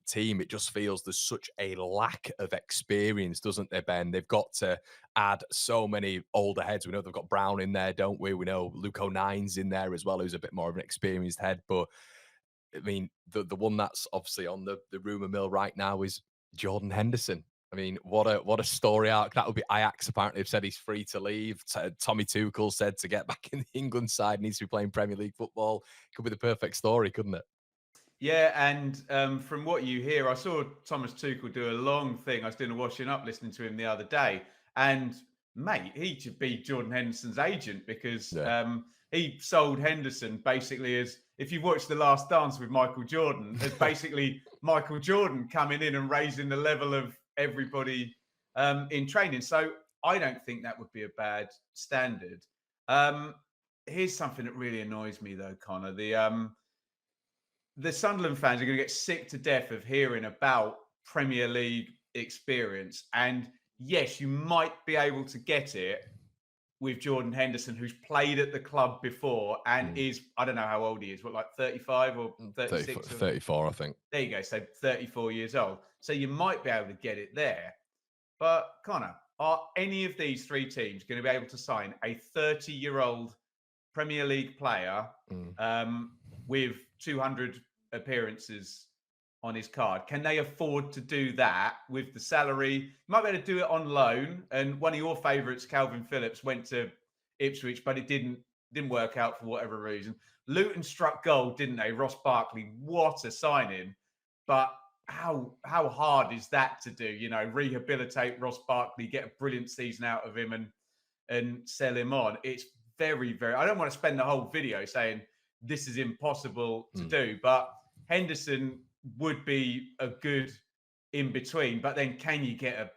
team, it just feels there's such a lack of experience, doesn't there, Ben? They've got to add so many older heads. We know they've got Brown in there, don't we? We know Luke O'Nine's in there as well, who's a bit more of an experienced head. But I mean, the one that's obviously on the rumor mill right now is Jordan Henderson. I mean, what a story arc that would be. Ajax apparently have said he's free to leave. Tommy Tuchel said to get back in the England side needs to be playing Premier League football. Could be the perfect story, couldn't it? Yeah, and from what you hear, I saw Thomas Tuchel do a long thing. I was doing a washing up listening to him the other day, and mate, he should be Jordan Henderson's agent because Yeah. he sold Henderson basically as, if you've watched The Last Dance with Michael Jordan, as basically Michael Jordan coming in and raising the level of everybody in training. So I don't think that would be a bad standard. Here's something that really annoys me though, Connor. The Sunderland fans are going to get sick to death of hearing about Premier League experience. And yes, you might be able to get it with Jordan Henderson, who's played at the club before and is, I don't know how old he is, what, like 35 or 36? 34, I think. There you go. So 34 years old. So you might be able to get it there. But Connor, are any of these three teams going to be able to sign a 30-year-old Premier League player with 200 appearances on his card? Can they afford to do that with the salary? You might be able to do it on loan. And one of your favourites, Calvin Phillips, went to Ipswich, but it didn't work out for whatever reason. Luton struck gold, didn't they? Ross Barkley, what a signing! But how hard is that to do? You know, rehabilitate Ross Barkley, get a brilliant season out of him, and sell him on. It's very, very. I don't want to spend the whole video saying this is impossible to do, but Henderson would be a good in between. But then, can you get a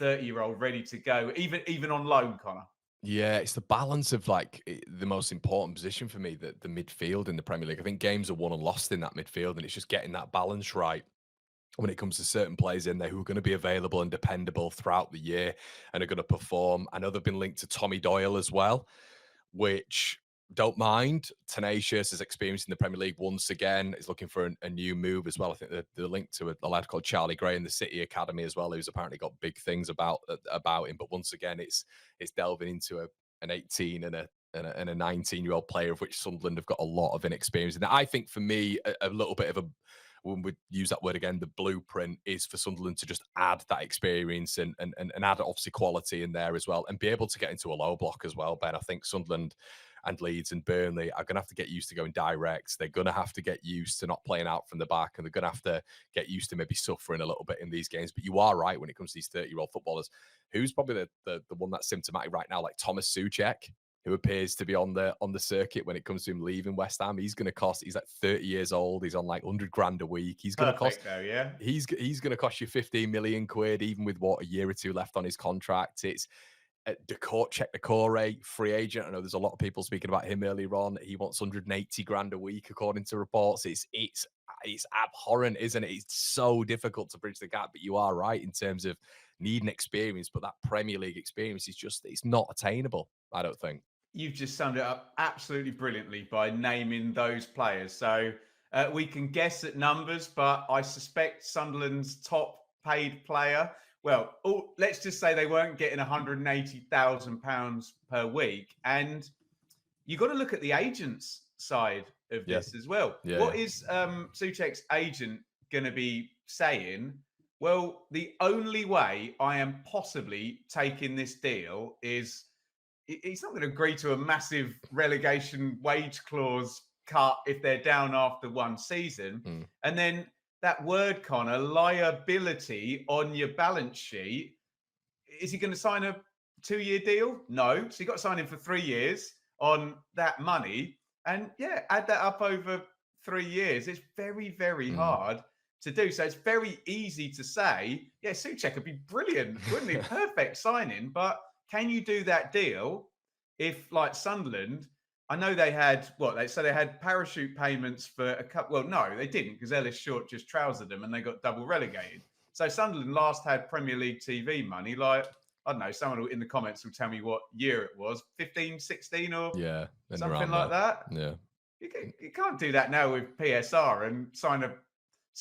30-year-old ready to go, even on loan, Connor? Yeah, it's the balance of like the most important position for me, the midfield in the Premier League. I think games are won and lost in that midfield, and it's just getting that balance right when it comes to certain players in there who are going to be available and dependable throughout the year and are going to perform. I know they've been linked to Tommy Doyle as well, which don't mind. Tenacious is experienced in the Premier League once again. Is looking for a new move as well. I think they're linked to a lad called Charlie Gray in the City Academy as well, who's apparently got big things about him. But once again, it's delving into an 18 and a 19-year-old player, of which Sunderland have got a lot of inexperience. And I think for me, a little bit of a, when we use that word again, the blueprint is for Sunderland to just add that experience and add obviously quality in there as well, and be able to get into a low block as well, Ben. I think Sunderland and Leeds and Burnley are going to have to get used to going direct. They're going to have to get used to not playing out from the back, and they're going to have to get used to maybe suffering a little bit in these games. But you are right when it comes to these 30-year-old footballers. Who's probably the one that's symptomatic right now, like Thomas Souček, who appears to be on the circuit when it comes to him leaving West Ham. He's going to cost, he's like 30 years old. He's on like 100 grand a week. He's going to cost, though, yeah. He's going to cost you 15 million quid, even with what, a year or two left on his contract. It's Czech Decore, free agent. I know there's a lot of people speaking about him earlier on. He wants 180 grand a week, according to reports. It's abhorrent, isn't it? It's so difficult to bridge the gap, but you are right in terms of needing experience, but that Premier League experience is just, it's not attainable, I don't think. You've just summed it up absolutely brilliantly by naming those players. So we can guess at numbers, but I suspect Sunderland's top paid player, well, let's just say they weren't getting £180,000 per week. And you've got to look at the agent's side of this as well. What is Souček's agent going to be saying? Well, the only way I am possibly taking this deal is, he's not going to agree to a massive relegation wage clause cut if they're down after one season. And then that word, Connor, liability on your balance sheet. Is he going to sign a 2-year deal? No. So you got to sign him for 3 years on that money. And yeah, add that up over 3 years. It's very, very hard to do. So it's very easy to say, yeah, Souček would be brilliant, wouldn't he? Perfect signing. But can you do that deal if, like Sunderland, I know they had, they had parachute payments for a couple. Well, no, they didn't, because Ellis Short just trousered them and they got double relegated. So Sunderland last had Premier League TV money, like, I don't know, someone in the comments will tell me what year it was, 15, 16 or something like that. Yeah. You can't do that now with PSR and sign a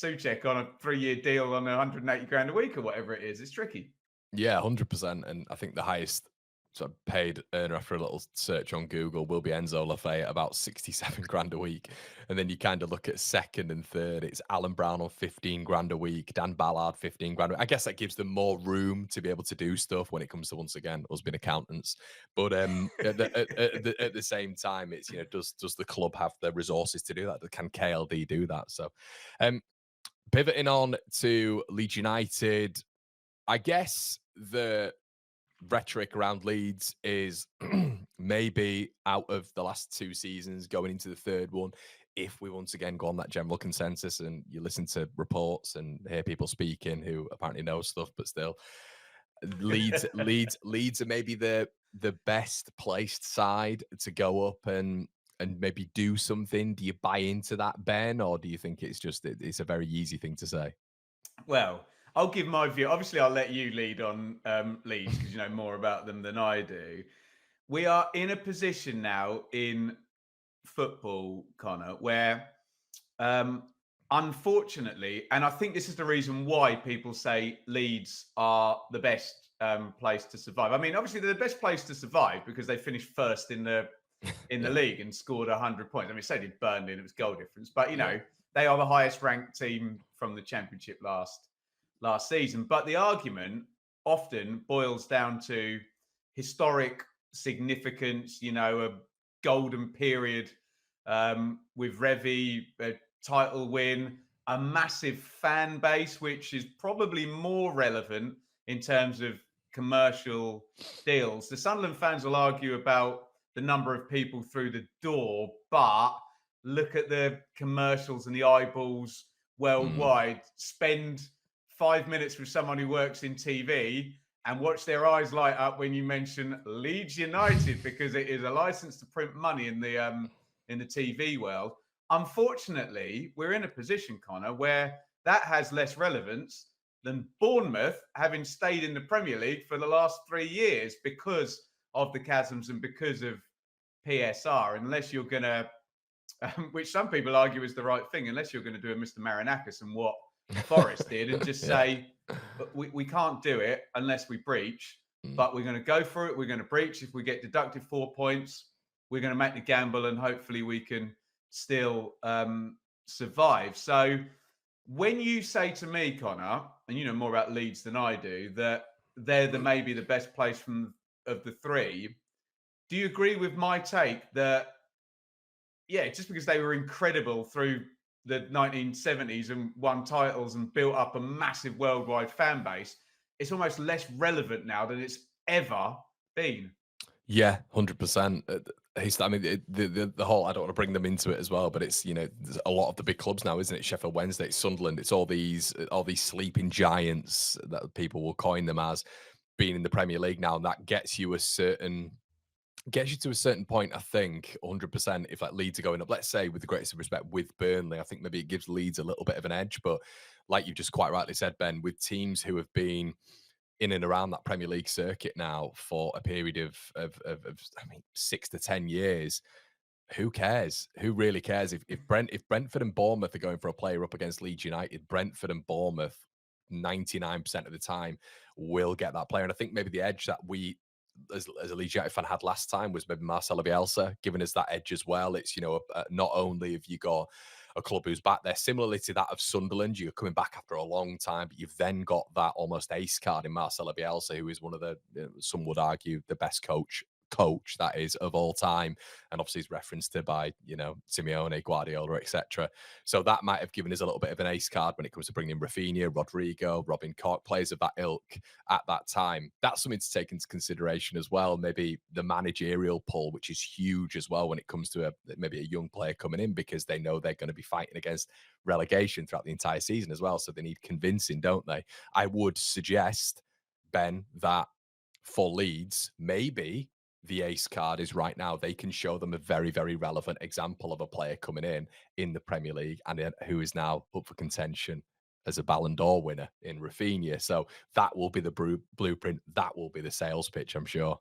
Souček on a 3-year deal on 180 grand a week or whatever it is. It's tricky. Yeah, 100%. And I think the highest sort of paid earner after a little search on Google will be Enzo Lafay at about 67 grand a week. And then you kind of look at second and third, it's Alan Brown on 15 grand a week, Dan Ballard 15 grand. I guess that gives them more room to be able to do stuff when it comes to, once again, us being accountants. But at the same time, it's, does the club have the resources to do that? Can KLD do that? So um pivoting on to Leeds United, I guess the rhetoric around Leeds is maybe out of the last two seasons going into the third one, if we once again go on that general consensus and you listen to reports and hear people speaking who apparently know stuff, but still, Leeds are maybe the best placed side to go up and maybe do something. Do you buy into that, Ben, or do you think it's a very easy thing to say? Well, I'll give my view. Obviously, I'll let you lead on Leeds because you know more about them than I do. We are in a position now in football, Connor, where um, unfortunately, and I think this is the reason why people say Leeds are the best place to survive. I mean, obviously they're the best place to survive because they finished first in the Yeah, league and scored 100 points. I mean, so did Burnley, and it was goal difference. But you yeah. know, they are the highest ranked team from the Championship last season. But the argument often boils down to historic significance. You know, a golden period with Revy, a title win, a massive fan base, which is probably more relevant in terms of commercial deals. The Sunderland fans will argue about the number of people through the door, but look at the commercials and the eyeballs Mm. worldwide. Spend 5 minutes with someone who works in TV and watch their eyes light up when you mention Leeds United because it is a license to print money in the TV world. Unfortunately, we're in a position, Connor, where that has less relevance than Bournemouth having stayed in the Premier League for the last 3 years because of the chasms and because of PSR, unless you're going to, which some people argue is the right thing, unless you're going to do a Mr. Marinakis and what Forest did and just Yeah. say, we can't do it unless we breach, Mm. but we're going to go for it. We're going to breach. If we get deducted 4 points, we're going to make the gamble and hopefully we can still survive. So when you say to me, Connor, and you know more about Leeds than I do, that they're maybe the best place of the three, do you agree with my take that yeah, just because they were incredible through the 1970s and won titles and built up a massive worldwide fan base, it's almost less relevant now than it's ever been. Yeah, 100%. I mean, the whole. I don't want to bring them into it as well, but it's there's a lot of the big clubs now, isn't it? Sheffield Wednesday, it's Sunderland, it's all these sleeping giants that people will coin them as being in the Premier League now, and that gets you to a certain point. I think 100%. If like Leeds are going up, let's say with the greatest of respect with Burnley, I think maybe it gives Leeds a little bit of an edge. But like you've just quite rightly said, Ben, with teams who have been in and around that Premier League circuit now for a period of I mean 6 to 10 years. Who cares? Who really cares? If Brentford and Bournemouth are going for a player up against Leeds United, Brentford and Bournemouth 99% of the time will get that player. And I think maybe the edge that we as a Leeds United fan had last time was maybe Marcelo Bielsa giving us that edge as well. It's not only have you got a club who's back there, similarly to that of Sunderland, you're coming back after a long time, but you've then got that almost ace card in Marcelo Bielsa, who is one of the some would argue the best coach that is of all time, and obviously he's referenced to by Simeone, Guardiola, etc. So that might have given us a little bit of an ace card when it comes to bringing in Rafinha, Rodrigo, Robin Koch, players of that ilk at that time. That's something to take into consideration as well. Maybe the managerial pull, which is huge as well when it comes to maybe a young player coming in because they know they're going to be fighting against relegation throughout the entire season as well. So they need convincing, don't they? I would suggest, Ben, that for Leeds, maybe the ace card is right now. They can show them a very, very relevant example of a player coming in the Premier League and who is now up for contention as a Ballon d'Or winner in Rafinha. So that will be the blueprint. That will be the sales pitch, I'm sure.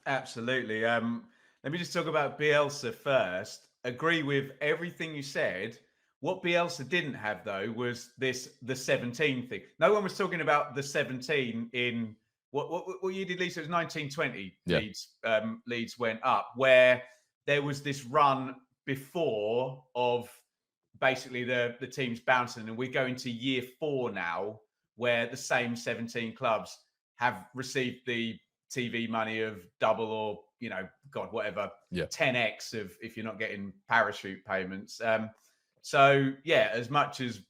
Absolutely. Let me just talk about Bielsa first. Agree with everything you said. What Bielsa didn't have though was the 17 thing. No one was talking about the 17 in what year did Leeds? It was 1920. Yeah. Leeds went up, where there was this run before of basically the teams bouncing, and we're going to year 4 now, where the same 17 clubs have received the TV money of double, or God, whatever, Yeah. 10x of if you're not getting parachute payments. So yeah, as much as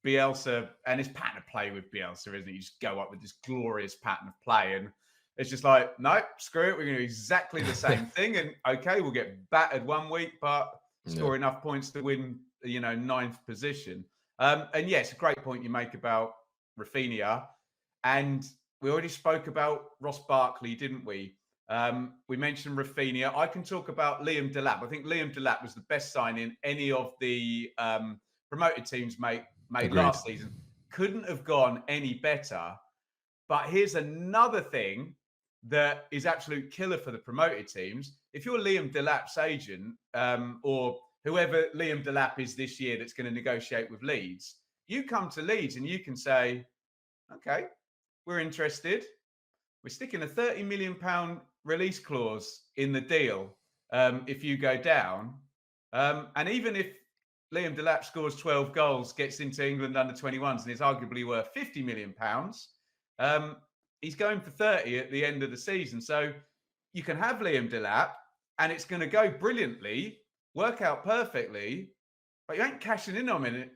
Bielsa and his pattern of play with Bielsa, isn't it? You just go up with this glorious pattern of play, and it's just like, no, screw it. We're going to do exactly the same thing, and okay, we'll get battered one week, but score enough points to win, ninth position. And yes, a great point you make about Rafinha, and we already spoke about Ross Barkley, didn't we? We mentioned Rafinha. I can talk about Liam Delap. I think Liam Delap was the best signing any of the promoted teams made Agreed. last season. Couldn't have gone any better. But here's another thing that is absolute killer for the promoted teams. If you're Liam Delap's agent, or whoever Liam Delap is this year that's going to negotiate with Leeds, you come to Leeds and you can say, okay, we're interested. We're sticking a £30 million release clause in the deal if you go down. And even if Liam Delap scores 12 goals, gets into England under 21s, and is arguably worth £50 million, he's going for 30 at the end of the season. So you can have Liam Delap, and it's going to go brilliantly, work out perfectly, but you ain't cashing in on him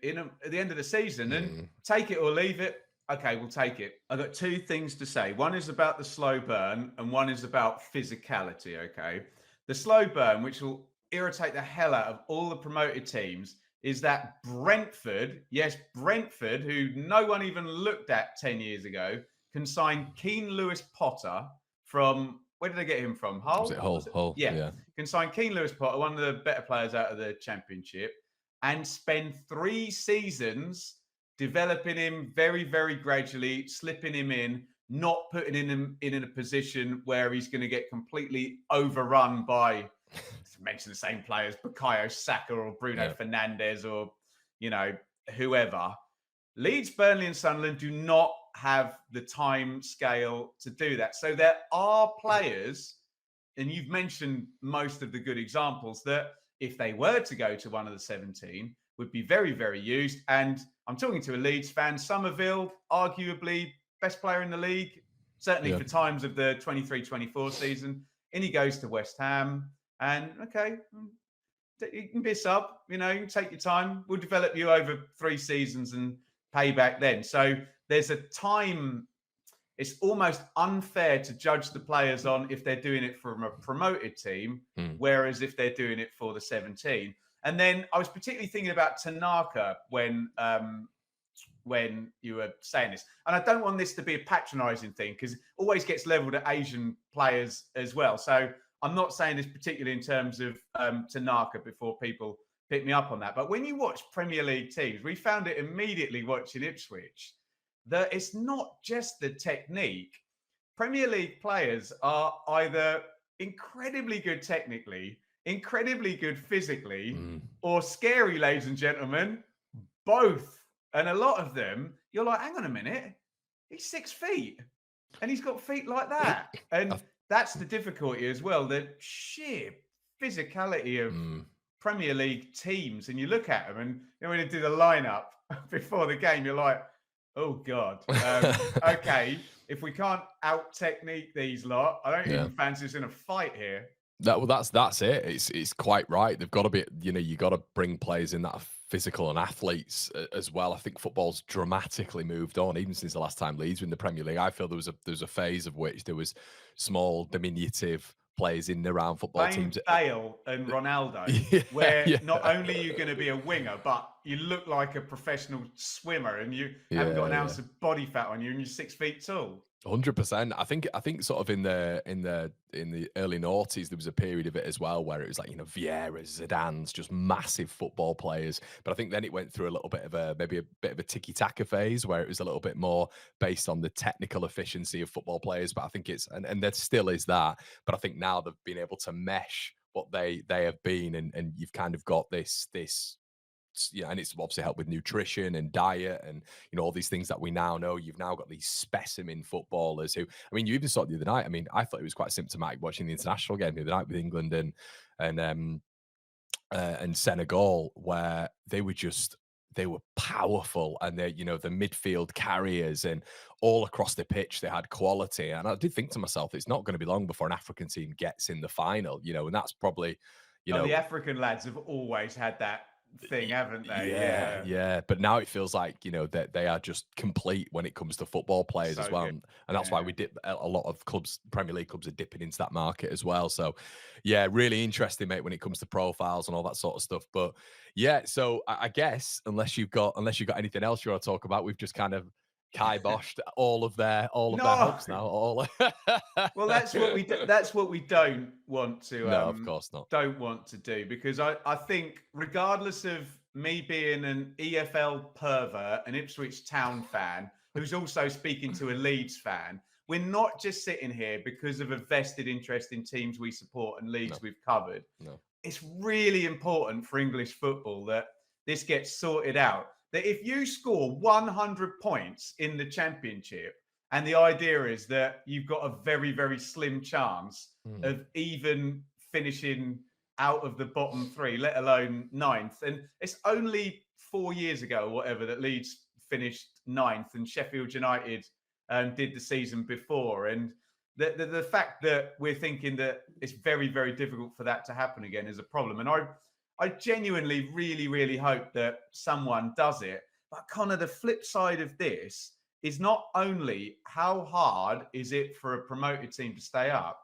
at the end of the season. And take it or leave it. Okay, we'll take it. I've got two things to say. One is about the slow burn, and one is about physicality, okay? The slow burn, which will irritate the hell out of all the promoted teams, is that Brentford, yes, Brentford, who no one even looked at 10 years ago, can sign Keane Lewis Potter from, where did they get him from? Hull? Was it Hull? Hull, yeah. Can sign Keane Lewis Potter, one of the better players out of the Championship, and spend 3 seasons developing him very, very gradually, slipping him in, not putting him in a position where he's going to get completely overrun by, to mention the same players, Bukayo Saka or Bruno Fernandes or, whoever. Leeds, Burnley and Sunderland do not have the time scale to do that. So there are players, and you've mentioned most of the good examples, that if they were to go to one of the 17, would be very, very used. And I'm talking to a Leeds fan. Somerville, arguably best player in the league, certainly for times of the 23-24 season. And he goes to West Ham. And okay, you can be a sub, you can take your time. We'll develop you over 3 seasons and pay back then. So there's a time. It's almost unfair to judge the players on if they're doing it from a promoted team, whereas if they're doing it for the 17. And then I was particularly thinking about Tanaka when you were saying this. And I don't want this to be a patronising thing, because it always gets levelled at Asian players as well. So I'm not saying this particularly in terms of Tanaka before people pick me up on that. But when you watch Premier League teams, we found it immediately watching Ipswich, that it's not just the technique. Premier League players are either incredibly good technically, incredibly good physically, or scary, ladies and gentlemen, both. And a lot of them, you're like, hang on a minute, he's 6 feet and he's got feet like that. And that's the difficulty as well, the sheer physicality of Premier League teams. And you look at them, and when they do the lineup before the game, you're like, oh God. Okay, if we can't out technique these lot, I don't even fancy us in a fight here. That's it. It's quite right. They've got to be, you got to bring players in that are physical and athletes as well. I think football's dramatically moved on, even since the last time Leeds were in the Premier League. I feel there was a phase of which there was small, diminutive players in and around football teams. Bale and Ronaldo, where not only are you going to be a winger, but you look like a professional swimmer, and you haven't got an ounce of body fat on you, and you're 6 feet tall. 100%. I think sort of in the early noughties there was a period of it as well where it was like, Vieira's, Zidane's, just massive football players. But I think then it went through a little bit of a tiki-taka phase where it was a little bit more based on the technical efficiency of football players. But I think and there still is that. But I think now they've been able to mesh what they have been, and you've kind of got this and it's obviously helped with nutrition and diet and all these things that we now know. You've now got these specimen footballers who, I mean, you even saw it the other night. I mean, I thought it was quite symptomatic watching the international game the other night with England and Senegal, where they were powerful, and they the midfield carriers, and all across the pitch they had quality. And I did think to myself, it's not going to be long before an African team gets in the final, and that's probably you Oh, the know African lads have always had that thing, haven't they? yeah, Yeah. yeah. But now it feels like, that they are just complete when it comes to football players as So well. good. And that's why Yeah. we dip a lot of clubs, Premier League clubs are dipping into that market as well. So yeah, really interesting, mate, when it comes to profiles and all that sort of stuff. But yeah, so I guess unless you've got anything else you want to talk about, we've just kind of kiboshed all of their No. hopes now. All Well, that's what we No, of course not. don't want to do, because I think, regardless of me being an EFL pervert, an Ipswich Town fan who's also speaking to a Leeds fan, we're not just sitting here because of a vested interest in teams we support and No, leagues we've covered. no. It's really important for English football that this gets sorted out. That if you score 100 points in the Championship, and the idea is that you've got a very, very slim chance Hmm. of even finishing out of the bottom three, let alone ninth. And it's only 4 years ago, or whatever, that Leeds finished ninth, and Sheffield United did the season before. And the fact that we're thinking that it's very, very difficult for that to happen again is a problem. And I genuinely, really, really hope that someone does it. But kind of the flip side of this is not only how hard is it for a promoted team to stay up,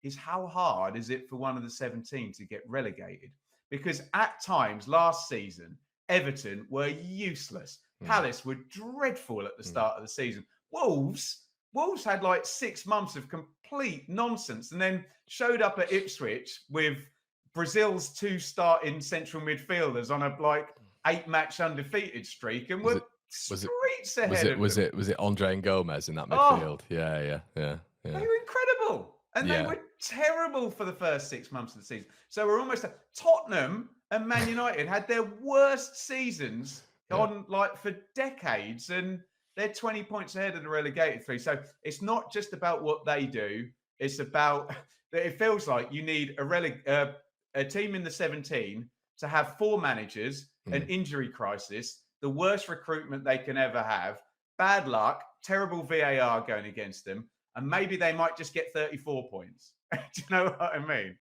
is how hard is it for one of the 17 to get relegated? Because at times last season, Everton were useless. Hmm. Palace were dreadful at the Hmm. start of the season. Wolves had like 6 months of complete nonsense, and then showed up at Ipswich with Brazil's two starting central midfielders on a like 8-match undefeated streak, and Was were it was it streets was ahead it of was them. it was it Andre and Gomez in that Oh, midfield? Yeah, yeah, yeah, they yeah. were incredible. And they Yeah. were terrible for the first 6 months of the season. So we're almost Tottenham and Man United had their worst seasons Yeah. on like for decades, and they're 20 points ahead of the relegated three. So it's not just about what they do, it's about it feels like you need a team in the 17 to have four managers, an Mm. injury crisis, the worst recruitment they can ever have, bad luck, terrible VAR going against them, and maybe they might just get 34 points. Do you know what I mean?